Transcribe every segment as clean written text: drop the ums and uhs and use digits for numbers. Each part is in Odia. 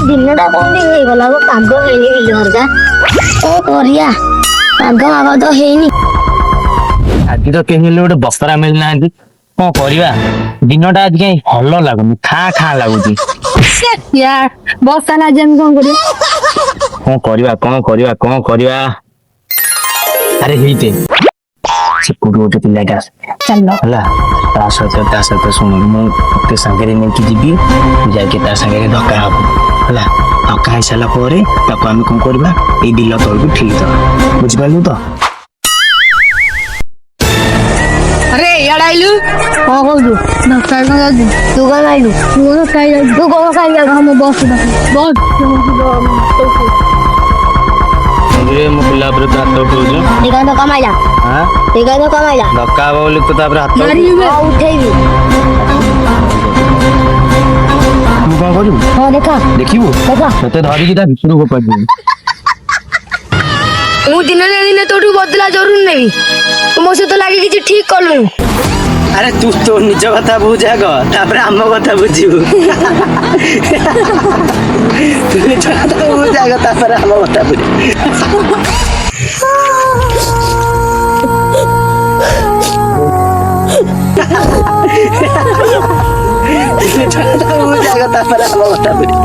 ଦିନଟା କୋଉଠି ହେଇଗଲା ଗୋ ପାଗ ହେଇନି ବିଲହରକା କଣ କରିବା ପାଗ ମାଗ ତ ହେଇନି। ଆଜି ତ କେହି ହେଲେ ଗୋଟେ ବସ୍ତରା ମିଳିନାହାନ୍ତି କଣ କରିବା ଦିନଟା ଆଜି କାହିଁ ଭଲ ଲାଗୁନି ଖାଁ ଖାଁ ଲାଗୁଛି। ବର୍ଷା ନା ଆଜି ଆମେ କଣ କରିବା? କଣ କରିବା ଆରେ ହେଇତେ ସେପଟୁ ଗୋଟେ ପିଲାଟା ଆସେ ଚାଲ ହେଲା ତା ସହିତ ଶୁଣୁ ମୁଁ ତତେ ସାଙ୍ଗରେ ନେଇକି ଯିବି ଯାଇକି ତା ସାଙ୍ଗରେ ଧକ୍କା ହବ ହେଲା ଧକ୍କା ହେଇସାରିଲା ପରେ ତାକୁ ଆମେ କଣ କରିବା ଏଇ ବିଲ ତଳକୁ ଠେଲିଦବା ବୁଝିପାରିଲୁ ତ? ଆରେ ଇଆଡେ ଆଇଲୁ କଣ କହୁଛୁ? ଧକ୍କା କଣ ଯାଉଛି ତୁ କଣ ଆଇଲୁ ତୁ ଧକ୍କା ଯାଉଛୁ ତୁ କଣ ଖାଇ ଯାଉଛୁ ଆମ ବସ ମୋ ପିଲା ଉପରେ ତୁ ହାତ ଉଠଉଛୁ ଧକ୍କା ମାଇଲା ଧକ୍କା ମାଇଲା ଧକ୍କା ହବ ବୋଲି ତୁ ତାପରେ ହାତ ଉଠେଇବି ତୁ କଣ କରିବୁ? ହଁ ଦେଖା ଦେଖିବୁ ଦେଖା ତତେ ଧରିକି ତା ଭିତରକୁ ଫୋପାଡ଼ିଦେବି। ମୁଁ ଦିନେ ନା ଦିନେ ତୋଠୁ ବଦଲା ଜରୁର ନେବି ତୁ ମୋ ସହିତ ଲାଗି କିଛି ଠିକ କଲୁ। ଆରେ ତୁ ତୋ ନିଜ କଥା ବୁଝ ଆଗ ତାପରେ ଆମ କଥା ବୁଝିବୁ। ତୁ ନିଜ କଥା ବୁଝ ଆଗ ତାପରେ ଆମ କଥା ବୁଝିବୁ। ତାପରେ ଆମ କଥା ବୁଝିବୁ।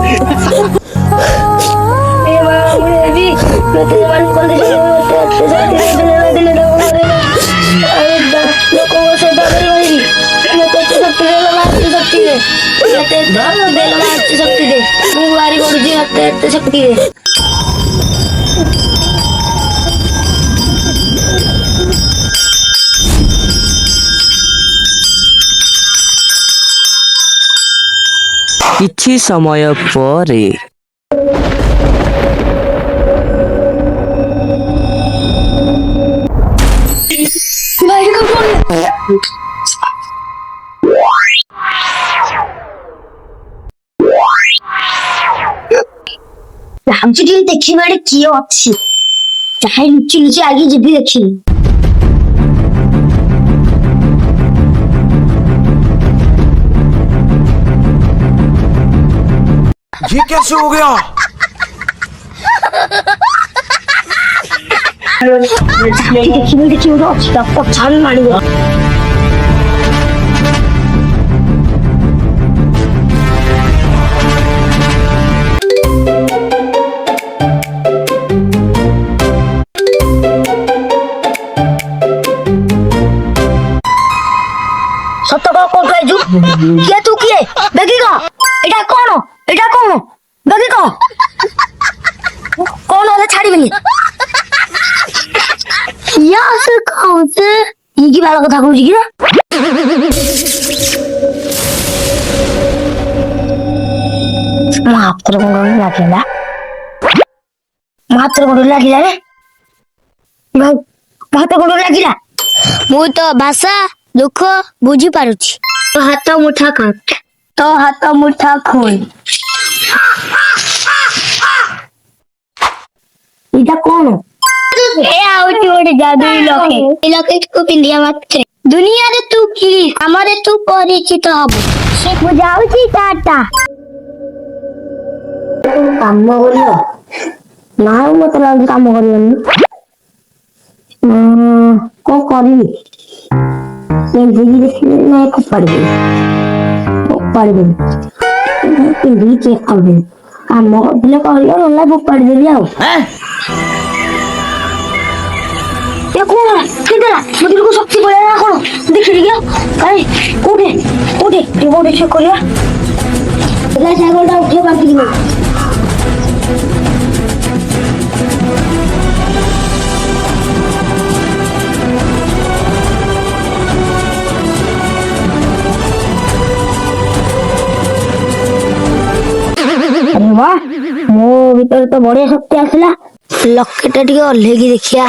ମୁଁ ବାରି କରୁଛି ଏତେ ଶକ୍ତି କିଛି ସମୟ ପରେ ଭାବୁଛି ଟିକେ ଦେଖିବା ଏଠି କିଏ ଅଛି ଚାहे ଲୁଚି ଲୁଚି ଆଗେ ଯିବି ଦେଖିବି। ये कैसे हो गया? ଦେଖିବି ଏଠି କିଏ ଗୋଟେ ଅଛି ତାକୁ ଛାନ୍ ମାରିବ। ସତ କହ କୋଉଠୁ ଆଇଛୁ କିଏ ତୁ କିଏ ବେଗି କହ ଏଇଟା କଣ ବେଗି କହ କଣ ହେଲେ ଛାଡିବିନି। ସେ କହୁଛେ ଇ କି ବାଳ କଥା କହୁଛି କି ମୋ ହାତରେ କଣ ଲାଗିଲା ରେ ହାତ କଣ ଲାଗିଲା ମୁଁ ତ ଭାଷା ଦୁଃଖ ବୁଝିପାରୁଛି ତୋ ହାତ ମୁଠା ଖୋଲ ଏଇଟା କଣ ହଉଛି ଗୋଟେ ଯାଦୁଇ ଲକେଟକୁ ପିନ୍ଧିବା ମାତ୍ରେ ଦୁନିଆରେ ତୁ କି କାମରେ ତୁ ପରିଚିତ ହବୁ ମୁଁ ଯାଉଛି ଟାଟା କାମ କରିବ ନା ମତେ ଲାଗୁଛି କାମ କରିବନି କଣ କରିବି ପିନ୍ଧିକି ଦେଖିବି ନାଇଁ ଫୋପାଡ଼ିଦେବି ପିନ୍ଧିକି ଚେକ୍ କରିଦେବି କାମ କରିଥିଲେ କହିଲେ ନହେଲେ ଫୋପାଡ଼ିଦେବି ଆଉ କଣ ମନ୍ଦିରକୁ ଶକ୍ତି ପଳେଇଲା କଣ ଦେଖି ଟିକେ କାଇଁ କୋଉଠି ଚେକ୍ କରିବା ସାଇକେଲଟା ଉଠିବା ବାକି ଯିବ ମୋ ଭିତରେ ତ ବଢିଆ ଶକ୍ତି ଆସିଲା ଲକେଟ ଟା ଟିକେ ଓହ୍ଲେଇକି ଦେଖିଆ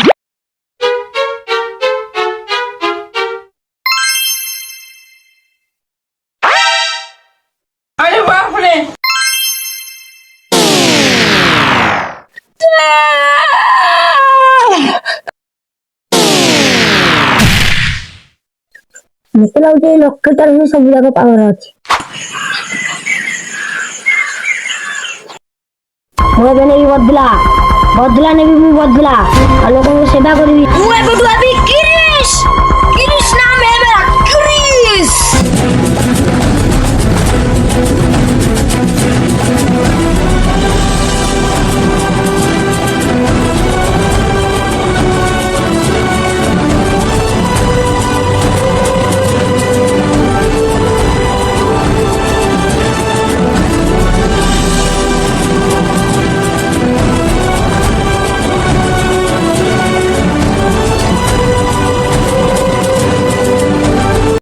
ମତେ ଲାଗୁଛି ଏଇ ଲକେଟରେ ହିଁ ସବୁ ଯାକ ପାୱାର ଅଛି। ମୁଁ ଏବେ ନେବି ବଦଲା ବଦଲା ନେବି ମୁଁ ବଦଲା ଆଉ ଲୋକଙ୍କ ସେବା କରିବି ମୁଁ ଏବେ ବିକିରି